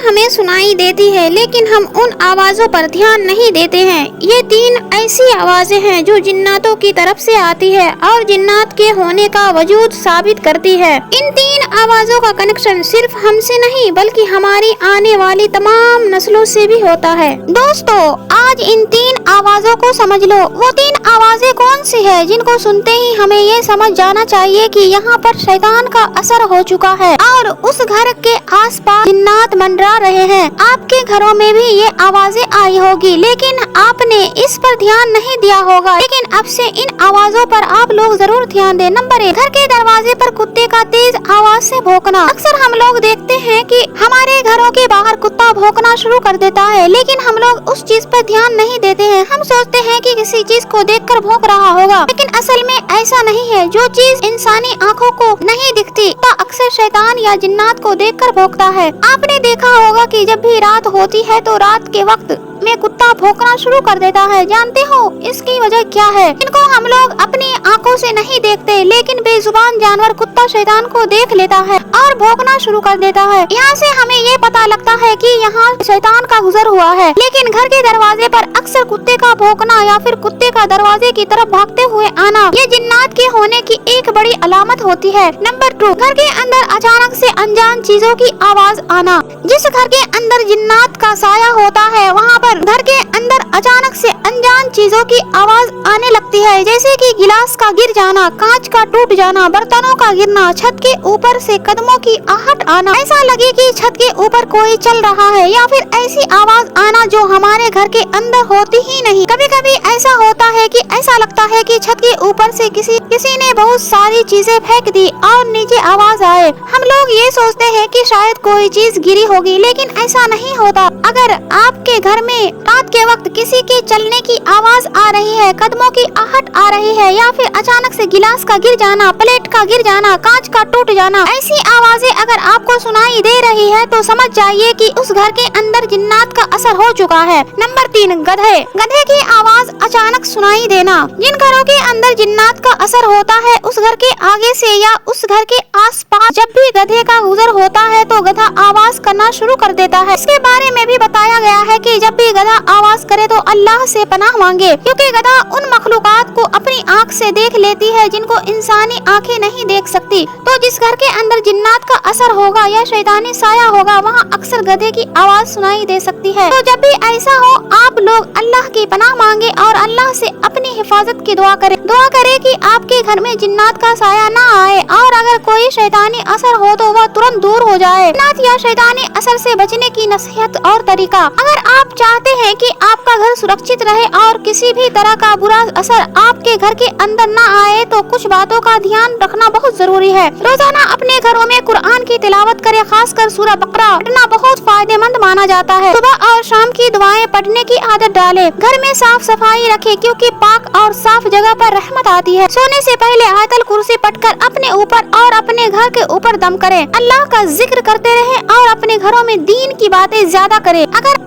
हमें सुनाई देती है, लेकिन हम उन आवाजों पर ध्यान नहीं देते हैं। ये 3 ऐसी आवाजें हैं जो जिन्नातों की तरफ से आती है और जिन्नात के होने का वजूद साबित करती है। इन 3 आवाजों का कनेक्शन सिर्फ हमसे नहीं बल्कि हमारी आने वाली तमाम नस्लों से भी होता है। दोस्तों, आज इन 3 आवाजों को समझ लो। वो 3 आवाजें कौन सी है जिनको सुनते ही हमें ये समझ जाना चाहिए कि यहाँ पर शैतान का असर हो चुका है और उस घर के आसपास जिन्नात मंडरा रहे हैं। आपके घरों में भी ये आवाजें आई होगी, लेकिन आपने इस पर ध्यान नहीं दिया होगा। लेकिन अब से इन आवाजों पर आप लोग जरूर ध्यान दें। नंबर 1, घर के दरवाजे पर कुत्ते का तेज आवाज से भौंकना। अक्सर हम लोग देखते हैं कि हमारे घरों के बाहर कुत्ता भौंकना शुरू कर देता है, लेकिन हम लोग उस चीज पर ध्यान नहीं देते हैं। हम सोचते हैं कि किसी चीज को देखकर भौंक रहा होगा, लेकिन असल में ऐसा नहीं है। जो चीज इंसानी आँखों को नहीं दिखती वह अक्सर शैतान या जिन्नात को देखकर भौंकता है। आपने देखा होगा कि जब भी रात होती है तो रात के वक्त में कुत्ता भौंकना शुरू कर देता है। जानते हो इसकी वजह क्या है? इनको हम लोग अपनी आंखों से नहीं देखते, लेकिन बेजुबान जानवर कुत्ता शैतान को देख लेता है और भौंकना शुरू कर देता है। यहाँ से हमें ये पता लगता है कि यहाँ शैतान का गुजर हुआ है। लेकिन घर के दरवाजे पर अक्सर कुत्ते का भौंकना या फिर कुत्ते का दरवाजे की तरफ भागते हुए आना, ये जिन्नात के होने की एक बड़ी अलामत होती है। नंबर 2, घर के अंदर अचानक से अनजान चीजों की आवाज आना। जिस घर के अंदर जिन्नात का साया होता है वहाँ पर घर के अंदर अचानक से अनजान चीजों की आवाज आने लगती है, जैसे कि गिलास का गिर जाना, कांच का टूट जाना, बर्तनों का गिरना, छत के ऊपर से कदमों की आहट आना, ऐसा लगे कि छत के ऊपर कोई चल रहा है, या फिर ऐसी आवाज आना जो हमारे घर के अंदर होती ही नहीं। कभी कभी ऐसा होता है कि ऐसा लगता है कि छत के ऊपर से किसी ने बहुत सारी चीजें फेंक दी और नीचे आवाज आए। हम लोग ये सोचते हैं कि शायद कोई चीज गिरी होगी, लेकिन ऐसा नहीं होता। अगर आपके घर में रात के वक्त किसी के चलने की आवाज आ रही है, कदमों की आहट आ रही है, या फिर अचानक से गिलास का गिर जाना, प्लेट का गिर जाना, कांच का टूट जाना, ऐसी आवाजें अगर आपको सुनाई दे रही है तो समझ जाइए कि उस घर के अंदर जिन्नात का असर हो चुका है। नंबर 3, गधे की आवाज अचानक सुनाई देना। जिन घरों के अंदर जिन्नात का असर होता है उस घर के आगे से या उस घर के आसपास जब भी गधे का गुजर होता है तो गधा आवाज करना शुरू कर देता है। इसके बारे में भी बताया गया है कि जब भी गधा आवाज करे तो अल्लाह से पनाह मांगे, क्योंकि गधा उन मखलूकात को अपनी आँख से देख लेती है जिनको इंसानी आँखें नहीं देख सकती। तो जिस घर के अंदर जिन्नात का असर होगा या शैतानी साया होगा वहाँ अक्सर गधे की आवाज सुनाई दे सकती है। तो जब भी ऐसा हो आप लोग अल्लाह की पनाह मांगे और अल्लाह से अपनी हिफाजत की दुआ करें कि आपके घर में जिन्नात का साया ना आए, और अगर कोई शैतानी असर हो तो वह तुरंत दूर हो जाए। जिन्नात या शैतानी असर से बचने की नसीहत और तरीका। अगर आप चाहते हैं कि आपका घर सुरक्षित रहे और किसी भी तरह का बुरा असर आपके घर के अंदर ना आए तो कुछ बातों का ध्यान रखना बहुत जरूरी है। रोजाना अपने घरों में कुरान की तिलावत करें, खासकर सूरह बकरा पढ़ना बहुत फायदेमंद माना जाता है। सुबह और शाम की दुआएं पढ़ने की आदत डालें। घर में साफ सफाई रखें, क्योंकि पाक और साफ जगह पर रहमत आती है। सोने से पहले आयतल कुर्सी पढ़कर अपने ऊपर और अपने घर के ऊपर दम करें। अल्लाह का जिक्र करते रहें और अपने घरों में दीन की बातें ज्यादा करें। अगर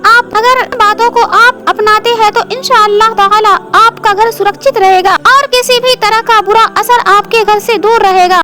बातों को आप अपनाते हैं तो इंशाअल्लाह ताला आपका घर सुरक्षित रहेगा और किसी भी तरह का बुरा असर आपके घर से दूर रहेगा।